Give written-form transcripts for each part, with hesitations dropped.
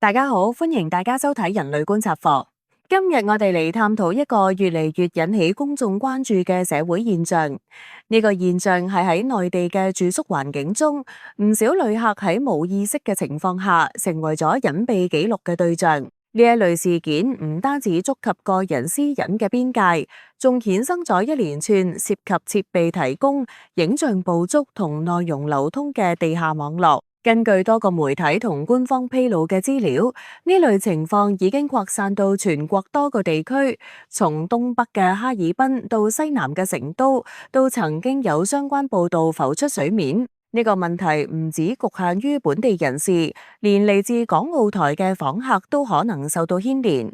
大家好，歡迎大家收睇人類觀察課。今日我哋嚟探討一個越嚟越引起公眾關注嘅社會現象。呢個現象係喺內地嘅住宿環境中，唔少旅客喺冇意識嘅情況下，成為咗隱蔽記錄嘅對象。呢一類事件唔單止觸及個人私隱嘅邊界，仲衍生咗一連串涉及設備提供、影像捕捉同內容流通嘅地下網絡。根據多個媒體同官方披露嘅資料，呢類情況已經擴散到全國多個地區，從東北嘅哈爾濱到西南嘅成都，都曾經有相關報道浮出水面。呢個問題唔止局限於本地人士，連嚟自港澳台嘅訪客都可能受到牽連。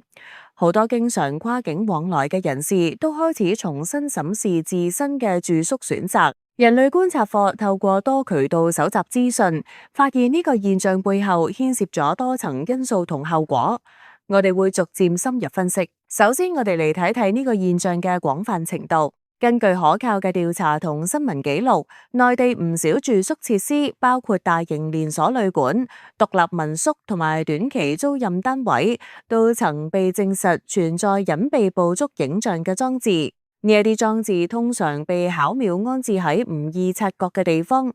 好多經常跨境往來嘅人士都開始重新審視自身嘅住宿選擇。人類觀察課透過多渠道搜集資訊，發現呢個現象背後牽涉咗多層因素同後果。我哋會逐漸深入分析。首先，我哋嚟睇睇呢個現象嘅廣泛程度。根據可靠嘅調查同新聞記錄，內地唔少住宿設施，包括大型連鎖旅館、獨立民宿同埋短期租賃單位，都曾被證實存在隱蔽捕捉影像嘅裝置。呢一啲裝置通常被巧妙安置喺唔易察覺嘅地方，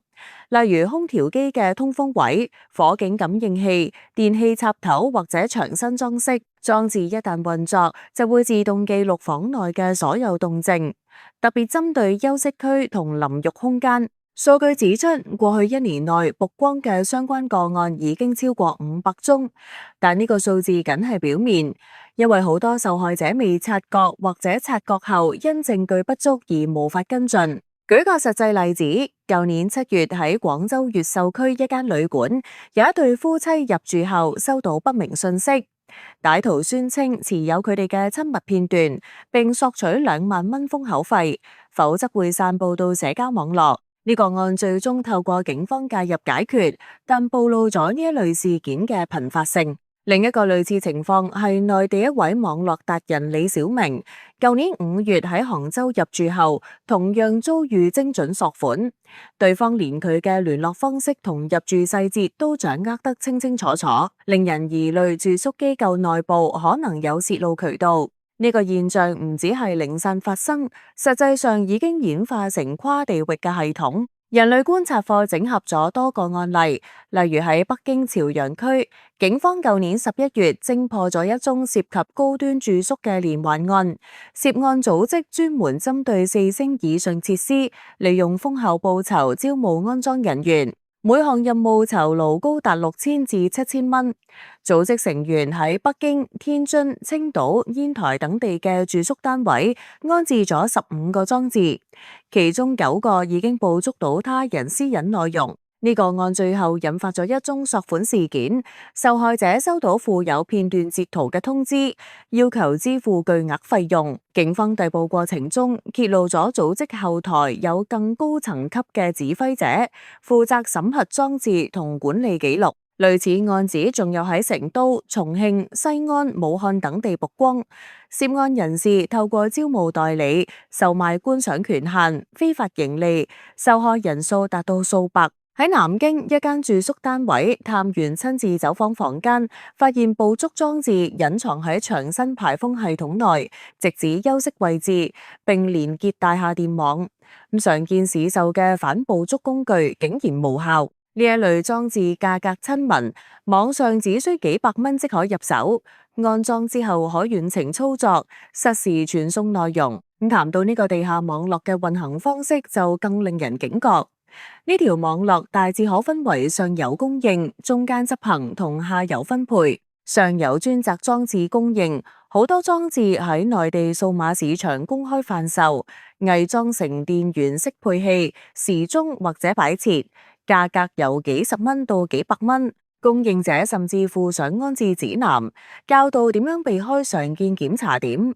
例如空調機嘅通風位、火警感應器、電器插頭或者牆身裝飾。裝置一旦運作，就會自動記錄房內嘅所有動靜，特別針對休息區同淋浴空間。數據指出，過去一年內曝光嘅相關個案已經超過500宗，但呢個數字僅係表面，因為好多受害者未察覺或者察覺後因證據不足而無法跟進。舉個實際例子，舊年7月喺廣州越秀區一間旅館，有一對夫妻入住後收到不明訊息，歹徒宣稱持有佢哋嘅親密片段，並索取2萬蚊封口費，否則會散布到社交網絡。呢個案最終透過警方介入解決，但暴露咗呢一類事件嘅頻發性。另一個類似情況係內地一位網絡達人李小明，舊年5月喺杭州入住後，同樣遭遇精準索款，對方連佢嘅聯絡方式同入住細節都掌握得清清楚楚，令人疑慮住宿機構內部可能有洩露渠道。呢個現象唔只係零散發生，實際上已經演化成跨地域嘅系統。人類觀察課整合咗多個案例，例如喺北京朝陽區，警方舊年11月偵破咗一宗涉及高端住宿嘅連環案，涉案組織專門針對4星以上設施，利用豐厚報酬招募安裝人員。每項任務酬勞高達6000至7000蚊。組織成員喺北京、天津、青島、煙台等地嘅住宿單位安置咗15個裝置，其中9個已經捕捉到他人私隱內容。呢個案最後引發咗一宗索款事件，受害者收到附有片段截圖嘅通知，要求支付巨額費用。警方逮捕過程中揭露咗組織後台有更高層級嘅指揮者，負責審核裝置同管理記錄。類似案子仲有喺成都、重慶、西安、武漢等地曝光，涉案人士透過招募代理、售賣觀賞權限、非法盈利，受害人數達到數百。喺南京一間住宿單位，探員親自走訪房間，發現捕捉裝置隱藏喺牆身排風系統內，直指休息位置，並連結大廈電網。常見市售嘅反捕捉工具竟然無效。呢一類裝置價格親民，網上只需幾百蚊即可入手，安裝之後可遠程操作，實時傳送內容。談到呢個地下網絡嘅運行方式，就更令人警覺。呢條網絡大致可分為上游供應、中間執行同下游分配。上游專責裝置供應，好多裝置喺內地數碼市場公開販售，偽裝成電源適配器、時鐘或者擺設，價格由幾十蚊到幾百蚊。供應者甚至附上安置指南，教導點樣避開常見檢查點。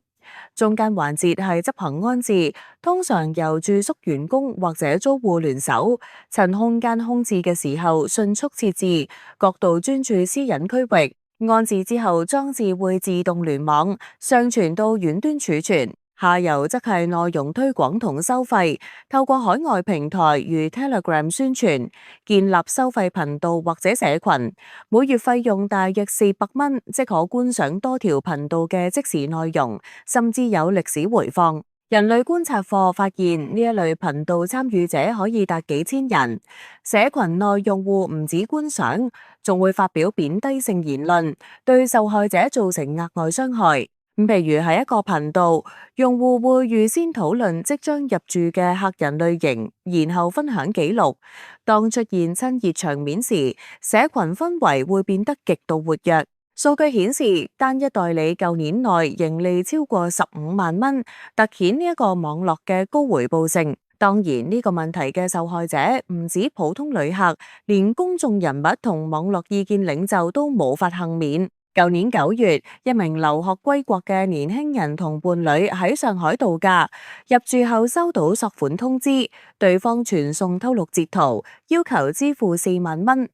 中間環節係執行安置，通常由住宿員工或者租戶聯手，趁空間空置嘅時候迅速設置，角度專注私隱區域。安置之後，裝置會自動聯網，上傳到遠端儲存。下游則係內容推廣同收費，透過海外平台如 Telegram 宣傳，建立收費頻道或者社群，每月費用大約400蚊，即可觀賞多條頻道嘅即時內容，甚至有歷史回放。人類觀察課發現呢一類頻道參與者可以達幾千人，社群內用戶唔止觀賞，仲會發表貶低性言論，對受害者造成額外傷害。譬如係一個頻道，用戶會預先討論即將入住嘅客人類型，然後分享記錄。當出現親熱場面時，社群氛圍會變得極度活躍。數據顯示，單一代理舊年內盈利超過15萬蚊，凸顯呢一個網絡嘅高回報性。當然，呢個問題嘅受害者唔止普通旅客，連公眾人物同網絡意見領袖都無法幸免。舊年9月，一名留學歸國嘅年輕人同伴侶喺上海度假，入住後收到索款通知，對方傳送偷錄截圖，要求支付4萬蚊。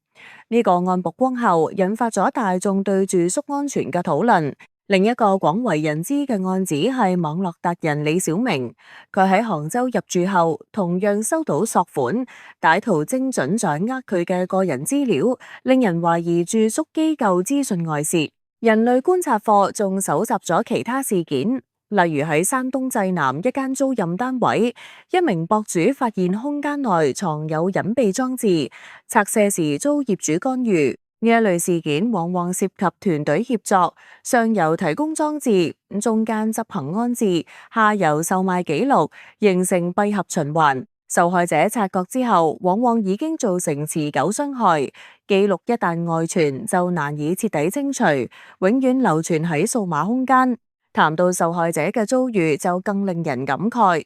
呢個案曝光後，引發咗大眾對住宿安全嘅討論。另一個廣為人知嘅案子係網絡達人李小明，佢喺杭州入住後，同樣收到索款，歹徒精準掌握佢嘅個人資料，令人懷疑住宿機構資訊外泄。人類觀察課仲搜集咗其他事件。例如喺山東濟南一間租賃單位，一名博主發現空間內藏有隱蔽裝置，拆卸時遭業主干預。呢一類事件往往涉及團隊協作，上游提供裝置，中間執行安置，下游售賣記錄，形成閉合循環。受害者察覺之後，往往已經造成持久傷害。記錄一旦外傳，就難以徹底清除，永遠流傳喺數碼空間。談到受害者嘅遭遇，就更令人感慨。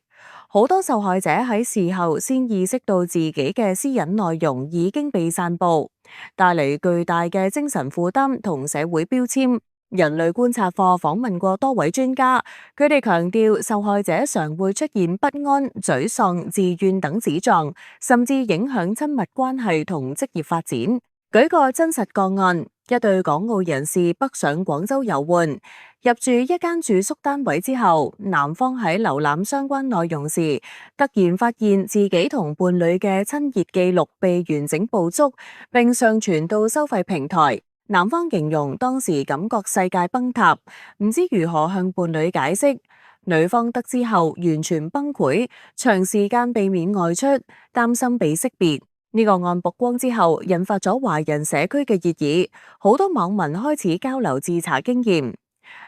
好多受害者喺事後先意識到自己嘅私隱內容已經被散佈，帶嚟巨大嘅精神負擔同社會標籤。人類觀察課訪問過多位專家，佢哋強調受害者常會出現不安、沮喪、自怨等症狀，甚至影響親密關係同職業發展。舉個真實個案，一對港澳人士北上廣州遊玩，入住一間住宿單位之後，男方喺瀏覽相關內容時，突然發現自己同伴侶嘅親熱記錄被完整捕捉，並上傳到收費平台。男方形容當時感覺世界崩塌，唔知如何向伴侶解釋。女方得知後完全崩潰，長時間避免外出，擔心被識別。呢個案曝光之後，引發咗華人社區嘅熱議，好多網民開始交流自查經驗。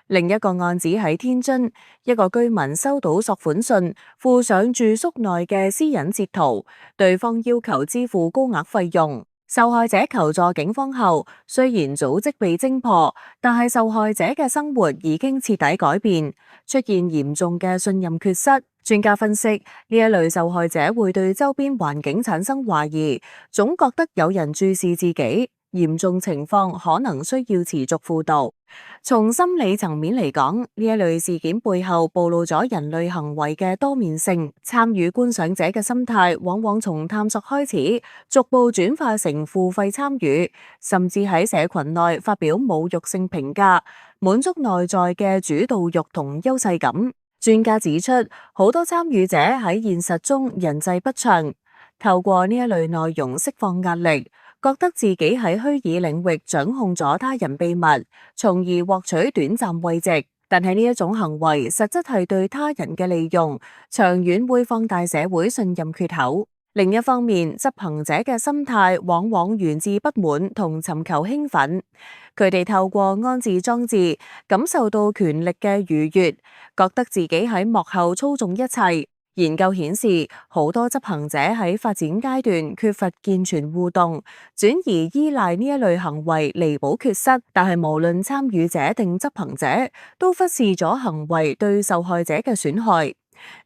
另一個案子喺天津，一個居民收到索款信，附上住宿內嘅私隱截圖，對方要求支付高額費用。受害者求助警方後，雖然組織被偵破，但係受害者嘅生活已經徹底改變，出現嚴重嘅信任缺失。專家分析，呢一類受害者會對周邊環境產生懷疑，總覺得有人注視自己，嚴重情況可能需要持續輔導。從心理層面嚟講，呢一類事件背後暴露咗人類行為嘅多面性。參與觀賞者嘅心態往往從探索開始，逐步轉化成付費參與，甚至喺社群內發表侮辱性評價，滿足內在嘅主導欲同優勢感。專家指出，好多參與者喺現實中人際不暢，透過呢一類內容釋放壓力，覺得自己喺虛擬領域掌控咗他人秘密，從而獲取短暫慰藉。但係呢一種行為實質係對他人嘅利用，長遠會放大社會信任缺口。另一方面，執行者嘅心態往往源自不滿同尋求興奮，佢哋透過安置裝置感受到權力嘅愉悅，覺得自己喺幕後操縱一切。研究顯示，好多執行者喺發展階段缺乏健全互動，轉而依賴呢一類行為彌補缺失。但係無論參與者定執行者，都忽視咗行為對受害者嘅損害。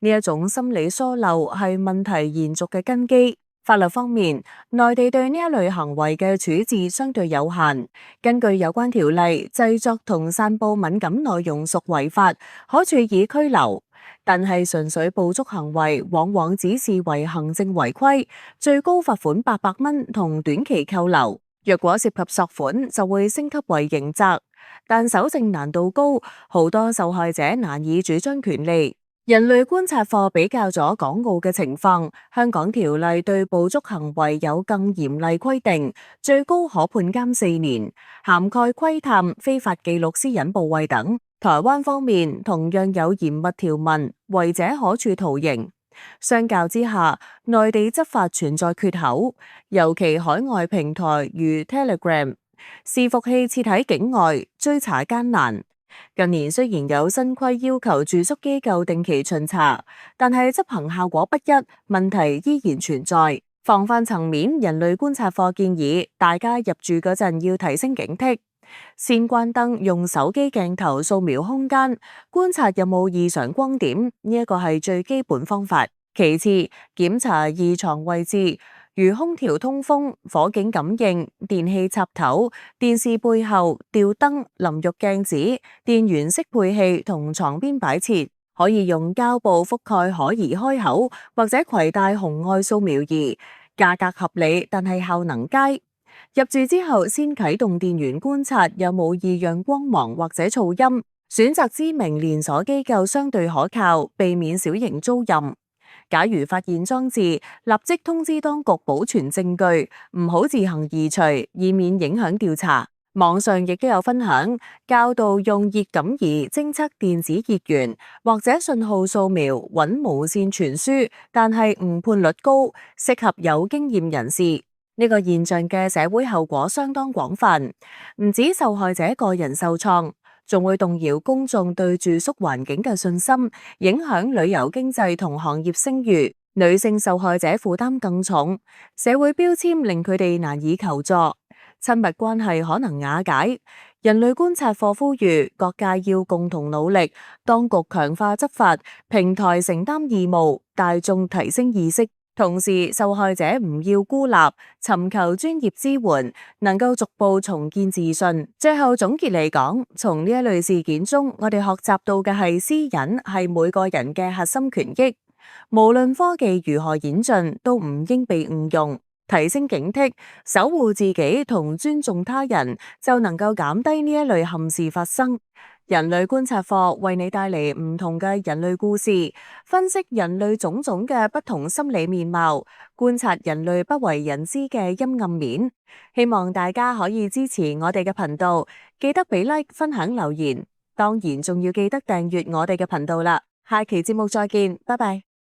呢一種心理疏漏係問題延續嘅根基。法律方面，內地對呢一類行為嘅處置相對有限。根據有關條例，製作同散佈敏感內容屬違法，可處以拘留。但係純粹捕捉行為，往往只視為行政違規，最高罰款800蚊同短期扣留。若果涉及索款，就會升級為刑責。但搜證難度高，好多受害者難以主張權利。人類觀察課比較咗港澳嘅情況，香港條例對捕捉行為有更嚴厲規定，最高可判監4年，涵蓋窺探、非法記錄私隱部位等。台灣方面同樣有嚴密條文，違者可處徒刑。相較之下，內地執法存在缺口，尤其海外平台如 Telegram， 伺服器設喺境外，追查艱難。近年雖然有新規要求住宿機構定期巡查，但係執行效果不一，問題依然存在。防範層面，人類觀察課建議大家入住嗰陣要提升警惕，先關燈，用手機鏡頭掃描空間，觀察有冇異常光點，呢一個係最基本方法。其次，檢查異常位置，如空調通風、火警感應、電器插頭、電視背後、吊燈、淋浴鏡子、電源適配器同床邊擺設，可以用膠布覆蓋可疑開口，或者攜帶紅外掃描儀，價格合理，但係效能佳。入住之後，先啟動電源觀察有冇異樣光芒或者噪音，選擇知名連鎖機構相對可靠，避免小型租賃。假如發現裝置，立即通知當局保存證據，唔好自行移除，以免影響調查。網上亦都有分享教導用熱感儀偵測電子熱源，或者信號掃描揾無線傳輸，但係誤判率高，適合有經驗人士。呢個現象嘅社會後果相當廣泛，唔止受害者個人受創，仲會動搖公眾對住宿環境嘅信心，影響旅遊經濟同行業聲譽。女性受害者負擔更重，社會標籤令佢哋難以求助，親密關係可能瓦解。人類觀察課呼籲各界要共同努力，當局強化執法，平台承擔義務，大眾提升意識。同時，受害者唔要孤立，尋求專業支援，能夠逐步重建自信。最後總結嚟講，從呢一類事件中，我哋學習到嘅係私隱係每個人嘅核心權益，無論科技如何演進，都唔應被誤用。提升警惕，守護自己同尊重他人，就能夠減低呢一類憾事發生。人類觀察課為你帶嚟唔同嘅人類故事，分析人類種種嘅不同心理面貌，觀察人類不為人知嘅陰暗面。希望大家可以支持我哋嘅頻道，記得俾 like、分享、留言，當然仲要記得訂閱我哋嘅頻道啦。下期節目再見，拜拜。